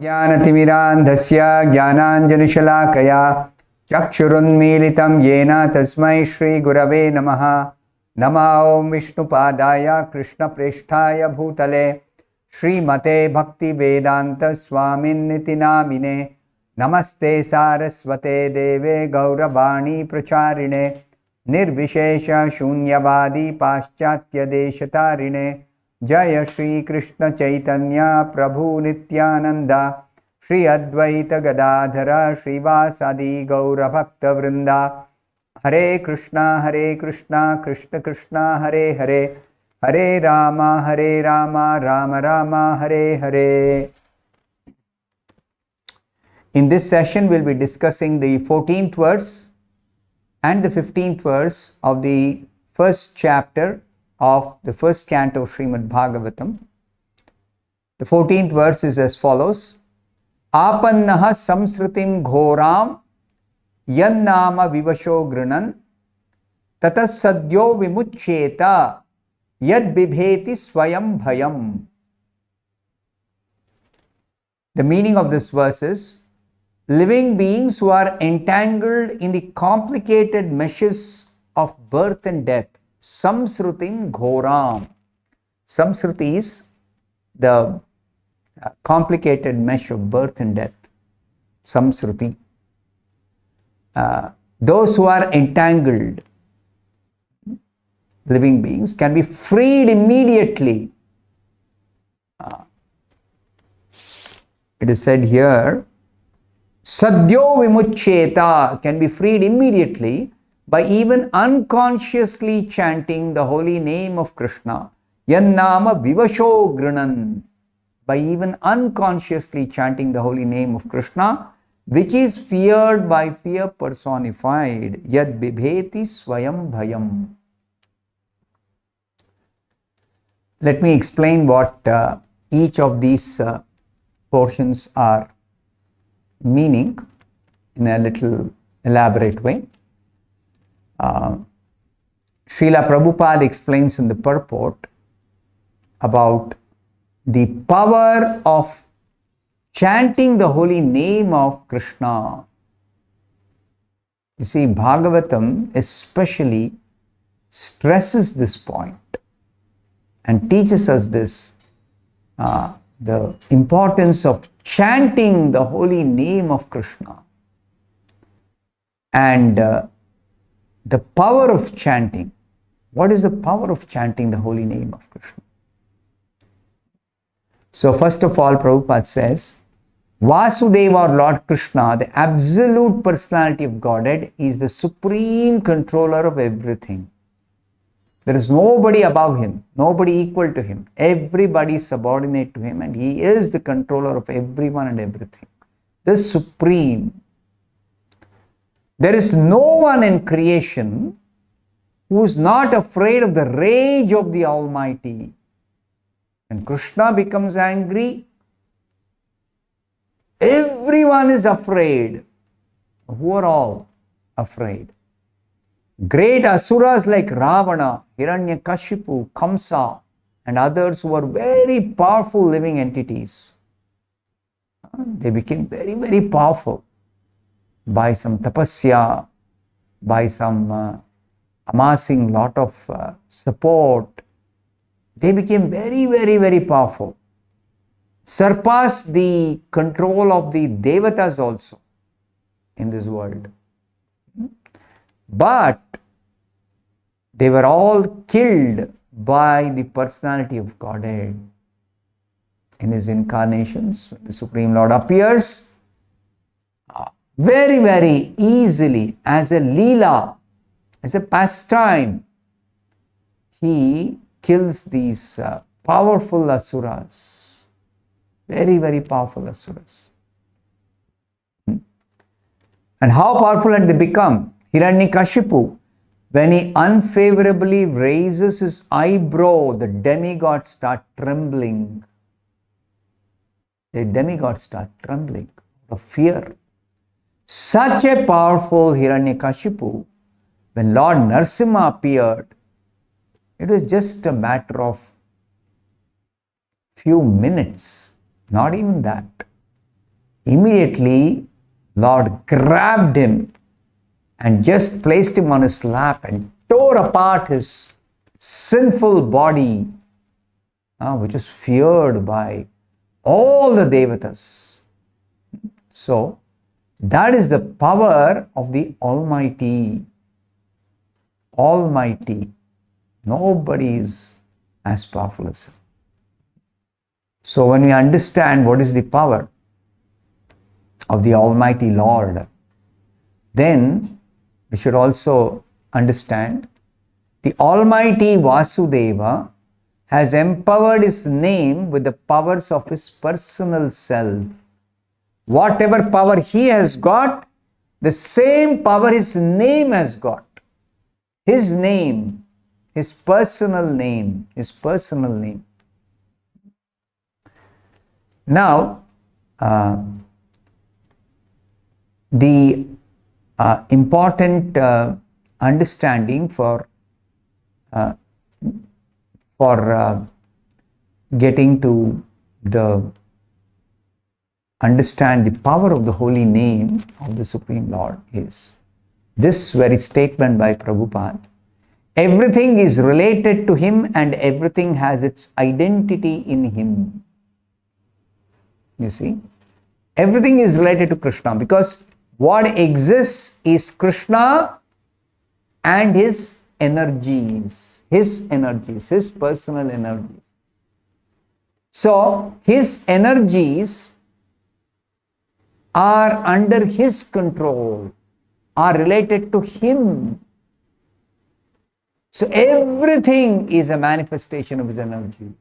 ज्ञानतिमिरान्धस्य ज्ञानाञ्जनशलाकया चक्षुरुन्मीलितं येन तस्मै श्रीगुरवे नमः। नमो ॐ विष्णुपादाय कृष्णप्रेष्ठाय भूतले श्रीमते भक्तिवेदान्त स्वामिन्निति नामिने। नमस्ते सारस्वते देवे गौरवाणी प्रचारिणे निर्विशेष शून्यवादी पाश्चात्यदेशतारिणे। जय श्री कृष्ण चैतन्य प्रभु नित्यानंद श्री अद्वैत गदाधर श्रीवासादि गौर भक्त वृंदा। हरे कृष्णा कृष्ण कृष्णा हरे हरे, हरे Ram Ram Ram Hare Hare. In this session we'll be discussing the 14th verse and the 15th verse of the first chapter of the first canto of Srimad-Bhagavatam. The 14th verse is as follows: Apannaha samsrutim ghoram yannama vivasho grinan tatas sadyo vimuccheta yad bibheti swayam bhayam. The meaning of this verse is: living beings who are entangled in the complicated meshes of birth and death. Samsrutim ghoram. Samsruti is the complicated mesh of birth and death. Samsruti. Those who are entangled, living beings, can be freed immediately. It is said here, Sadyo vimuccheta, can be freed immediately by even unconsciously chanting the holy name of Krishna. Yannama vivasho grinan, by even unconsciously chanting the holy name of Krishna, which is feared by fear personified. Yad bibheti swayam bhayam. Let me explain what each of these portions are meaning in a little elaborate way. Srila Prabhupada explains in the purport about the power of chanting the holy name of Krishna. You see, Bhagavatam especially stresses this point and teaches us this, the importance of chanting the holy name of Krishna. And the power of chanting. What is the power of chanting the holy name of Krishna? So first of all, Prabhupada says, Vasudeva, or Lord Krishna, the absolute personality of Godhead, is the supreme controller of everything. There is nobody above him, nobody equal to him. Everybody is subordinate to him, and he is the controller of everyone and everything. The supreme. There is no one in creation who is not afraid of the rage of the Almighty. When Krishna becomes angry, everyone is afraid. Who are all afraid? Great asuras like Ravana, Hiranyakashipu, Kamsa, and others who are very powerful living entities. They became very, very powerful by some tapasya, by some amassing lot of support. They became very, very, very powerful. Surpassed the control of the devatas also in this world. But they were all killed by the personality of Godhead. In his incarnations, when the Supreme Lord appears, very, very easily, as a leela, as a pastime, he kills these powerful asuras. Very, very powerful asuras. And how powerful had they become? Hiranyakashipu, when he unfavorably raises his eyebrow, the demigods start trembling. The demigods start trembling of fear. Such a powerful Hiranyakashipu, when Lord Narasimha appeared, it was just a matter of few minutes, not even that. Immediately, Lord grabbed him and just placed him on his lap and tore apart his sinful body, which is feared by all the devatas. So, that is the power of the Almighty. Almighty. Nobody is as powerful as Him. So, when we understand what is the power of the Almighty Lord, then we should also understand the Almighty Vasudeva has empowered His name with the powers of His personal self. Whatever power He has got, the same power His name has got. His name, His personal name, His personal name. Now, the important understanding for getting to understand the power of the holy name of the Supreme Lord is this very statement by Prabhupada. Everything is related to Him and everything has its identity in Him. You see, everything is related to Krishna because what exists is Krishna and His energies, His personal energies. So, His energies are under His control, are related to Him. So, everything is a manifestation of His energies.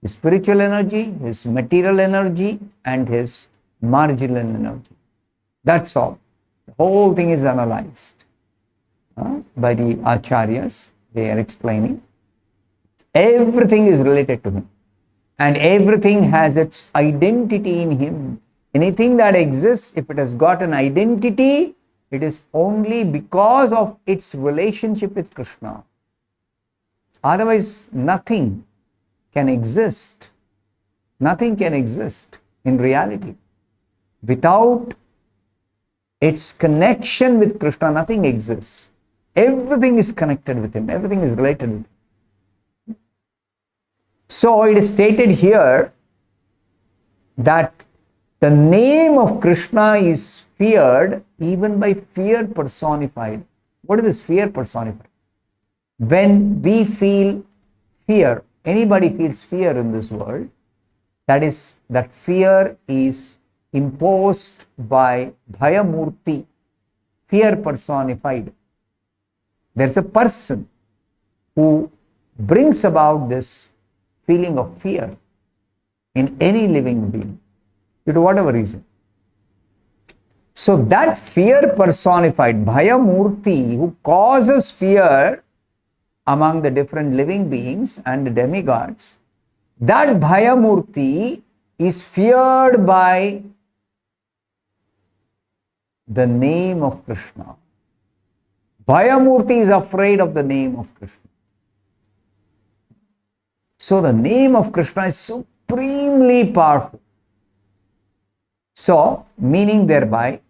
His spiritual energy, His material energy, and His marginal energy. That's all. The whole thing is analyzed by the acharyas. They are explaining. Everything is related to Him. And everything has its identity in Him. Anything that exists, if it has got an identity, it is only because of its relationship with Krishna. Otherwise, nothing can exist. Nothing can exist in reality. Without its connection with Krishna, nothing exists. Everything is connected with Him. Everything is related with Him. So it is stated here that the name of Krishna is feared even by fear personified. What is this fear personified? When we feel fear, anybody feels fear in this world, that fear is imposed by Bhayamurti, fear personified. There's a person who brings about this feeling of fear in any living being, due to whatever reason. So that fear personified, Bhayamurti, who causes fear among the different living beings and the demigods, that Bhayamurti is feared by the name of Krishna. Bhayamurti is afraid of the name of Krishna. So the name of Krishna is supremely powerful. So, meaning thereby,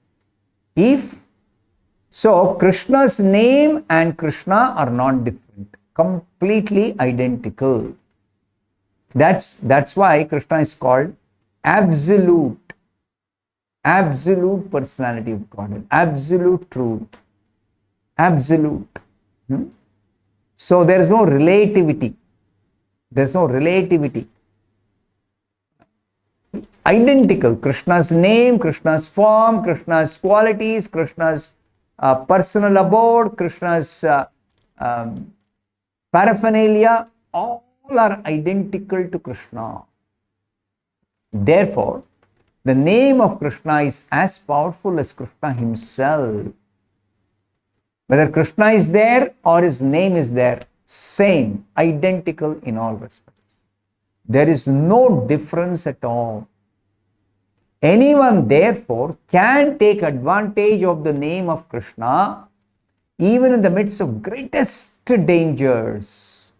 Krishna's name and Krishna are not different, completely identical. That's why Krishna is called absolute personality of Godhead, absolute truth, absolute. So there is no relativity. There's no relativity. Identical. Krishna's name, Krishna's form, Krishna's qualities, Krishna's personal abode, Krishna's paraphernalia, all are identical to Krishna. Therefore, the name of Krishna is as powerful as Krishna Himself. Whether Krishna is there or His name is there, same, identical in all respects. There is no difference at all. Anyone, therefore, can take advantage of the name of Krishna even in the midst of greatest dangers.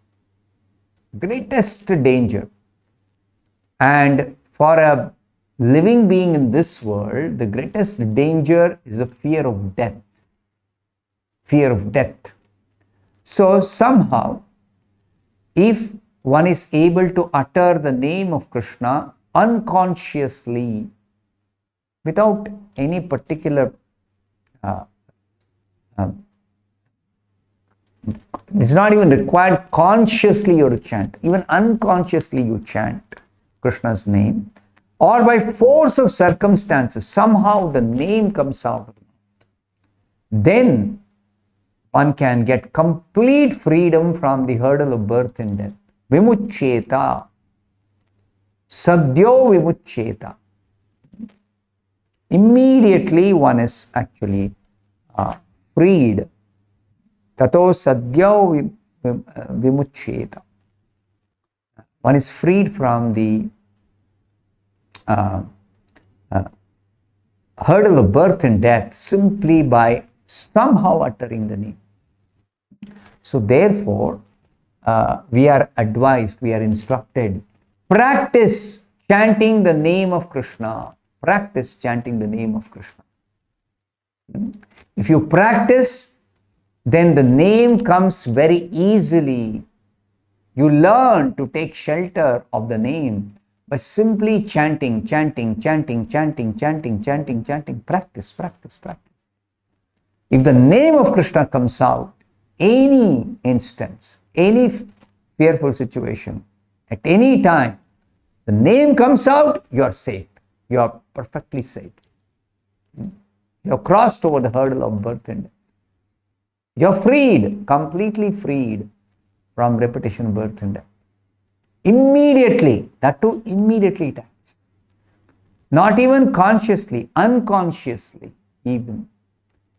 Greatest danger. And for a living being in this world, the greatest danger is the fear of death. Fear of death. So somehow, if one is able to utter the name of Krishna unconsciously, without any particular it's not even required consciously you to chant, even unconsciously you chant Krishna's name, or by force of circumstances, somehow the name comes out, then one can get complete freedom from the hurdle of birth and death. Vimuccheta. Sadhyo vimuccheta. Immediately one is actually freed. Tato sadhyo vimuccheta. One is freed from the hurdle of birth and death simply by somehow uttering the name. So therefore, we are advised, we are instructed, practice chanting the name of Krishna. Practice chanting the name of Krishna. If you practice, then the name comes very easily. You learn to take shelter of the name by simply chanting, chanting, chanting, chanting, chanting, chanting, chanting. Practice, practice, practice. If the name of Krishna comes out, any instance, any fearful situation, at any time, the name comes out, you are safe. You are perfectly safe. You have crossed over the hurdle of birth and death. You are freed, completely freed from repetition of birth and death. Immediately, that too immediately it acts. Not even consciously, unconsciously even,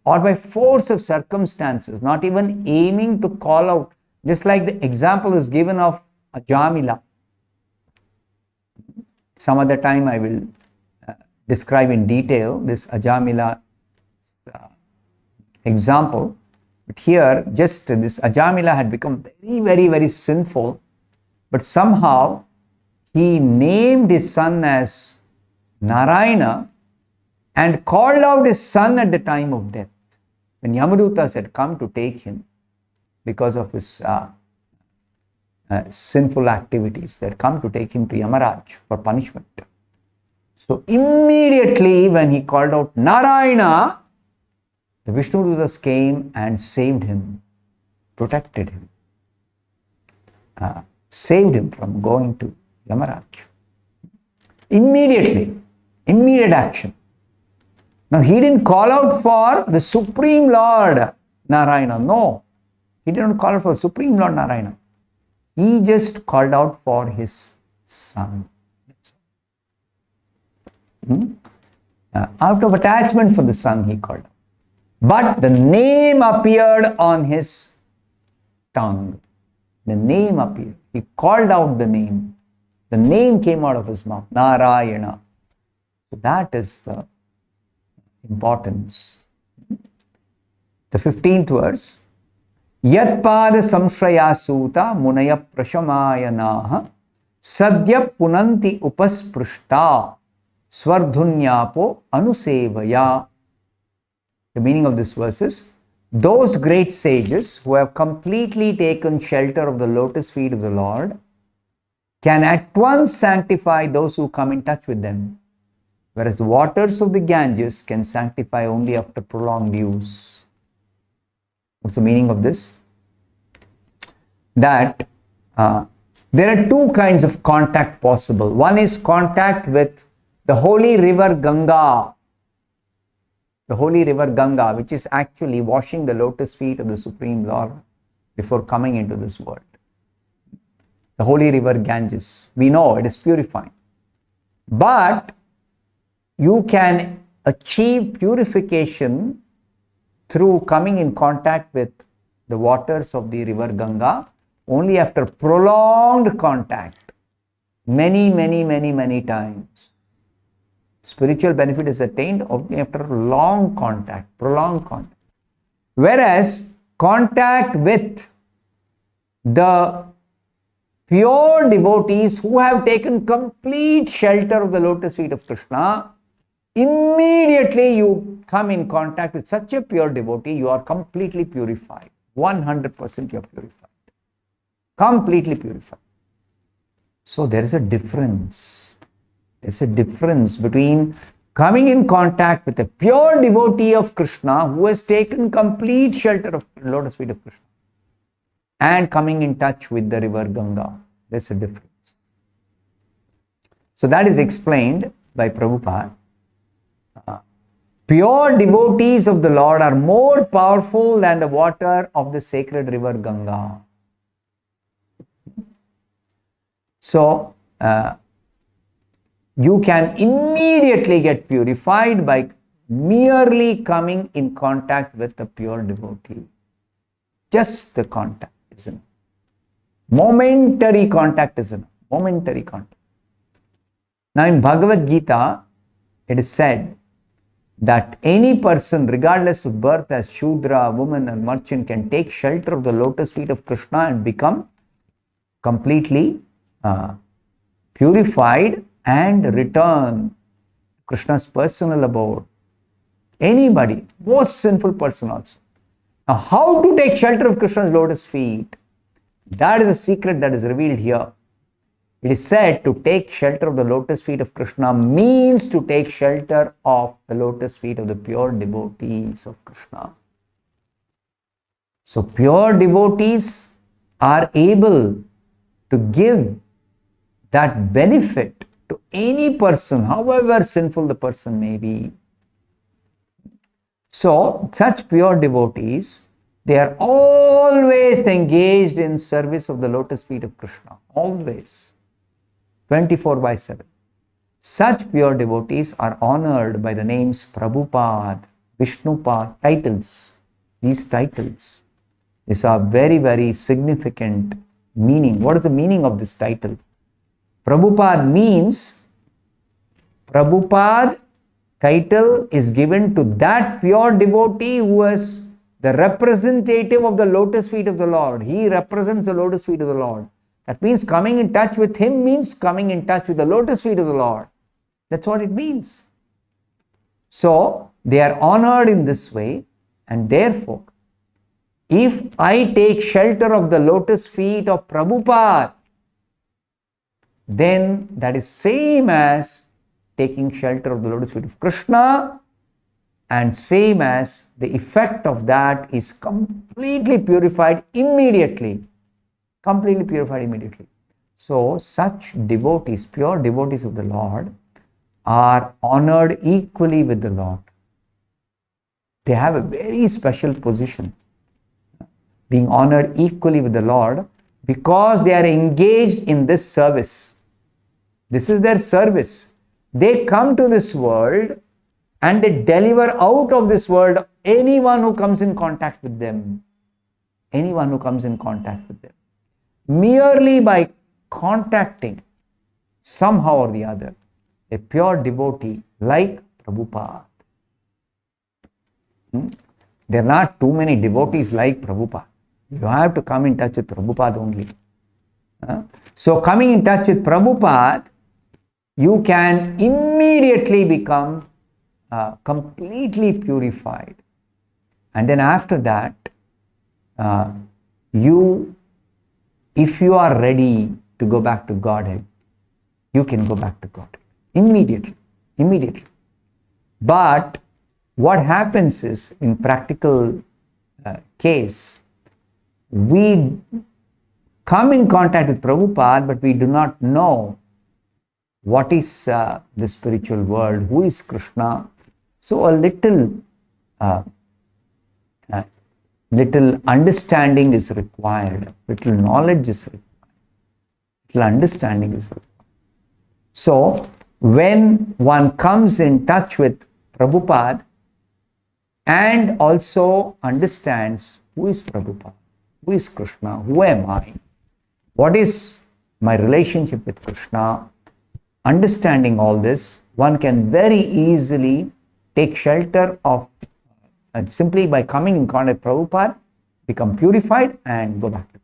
or by force of circumstances, not even aiming to call out, just like the example is given of Ajamila. Some other time I will describe in detail this Ajamila example. But here, just this Ajamila had become very, very, very sinful. But somehow, he named his son as Narayana and called out his son at the time of death. When Yamadutas had come to take him because of his sinful activities, they had come to take him to Yamaraj for punishment. So immediately when he called out Narayana, the Vishnudutas came and saved him, protected him, saved him from going to Yamaraj. Immediately, immediate action. Now he didn't call out for the Supreme Lord Narayana. No, he didn't call out for Supreme Lord Narayana. He just called out for his son. Out of attachment for the son he called out. But the name appeared on his tongue. The name appeared. He called out the name. The name came out of his mouth. Narayana. So that is the importance. The 15th verse. Yatpada samshraya suta munaya prashamayanaha sadya punanti upasprishta svardhunyapo anusevaya. The meaning of this verse is, those great sages who have completely taken shelter of the lotus feet of the Lord can at once sanctify those who come in touch with them, whereas the waters of the Ganges can sanctify only after prolonged use. What's the meaning of this? That there are two kinds of contact possible. One is contact with the holy river Ganga. The holy river Ganga, which is actually washing the lotus feet of the Supreme Lord before coming into this world. The holy river Ganges. We know it is purifying. But you can achieve purification through coming in contact with the waters of the river Ganga only after prolonged contact. Many, many, many, many times. Spiritual benefit is attained only after long contact, prolonged contact. Whereas contact with the pure devotees who have taken complete shelter of the lotus feet of Krishna, immediately you come in contact with such a pure devotee, you are completely purified. 100% you are purified. Completely purified. So there is a difference. There's a difference between coming in contact with a pure devotee of Krishna who has taken complete shelter of the lotus feet of Krishna and coming in touch with the river Ganga. There's a difference. So that is explained by Prabhupada. Pure devotees of the Lord are more powerful than the water of the sacred river Ganga. So, you can immediately get purified by merely coming in contact with the pure devotee. Just the contact is enough. Momentary contact is enough. Momentary contact. Now in Bhagavad Gita, it is said that any person, regardless of birth as Shudra, woman or merchant, can take shelter of the lotus feet of Krishna and become completely purified and return Krishna's personal abode. Anybody, most sinful person also. Now, how to take shelter of Krishna's lotus feet? That is a secret that is revealed here. It is said to take shelter of the lotus feet of Krishna means to take shelter of the lotus feet of the pure devotees of Krishna. So, pure devotees are able to give that benefit to any person, however sinful the person may be. So, such pure devotees, they are always engaged in service of the lotus feet of Krishna. Always. 24/7. Such pure devotees are honored by the names Prabhupada, Vishnupad, titles. These titles. These are very, very significant meaning. What is the meaning of this title? Prabhupada means, Prabhupada title is given to that pure devotee who is the representative of the lotus feet of the Lord. He represents the lotus feet of the Lord. That means coming in touch with him means coming in touch with the lotus feet of the Lord. That's what it means. So, they are honored in this way, and therefore, if I take shelter of the lotus feet of Prabhupada, then that is same as taking shelter of the lotus feet of Krishna, and same as the effect of that is completely purified immediately. Completely purified immediately. So, such devotees, pure devotees of the Lord, are honored equally with the Lord. They have a very special position, being honored equally with the Lord, because they are engaged in this service. This is their service. They come to this world and they deliver out of this world anyone who comes in contact with them. Anyone who comes in contact with them. Merely by contacting somehow or the other a pure devotee like Prabhupada. There are not too many devotees like Prabhupada. You have to come in touch with Prabhupada only. So coming in touch with Prabhupada, you can immediately become completely purified. And then after that, if you are ready to go back to Godhead, you can go back to Godhead immediately. Immediately. But what happens is, in practical case, we come in contact with Prabhupada, but we do not know what is the spiritual world, who is Krishna. So a little understanding is required, little knowledge is required, little understanding is required. So when one comes in touch with Prabhupada and also understands who is Prabhupada, who is Krishna, who am I, what is my relationship with Krishna, understanding all this, one can very easily take shelter of, simply by coming in contact with Prabhupada, become purified and go back to it.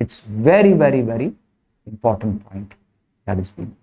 It's very, very, very important point that is being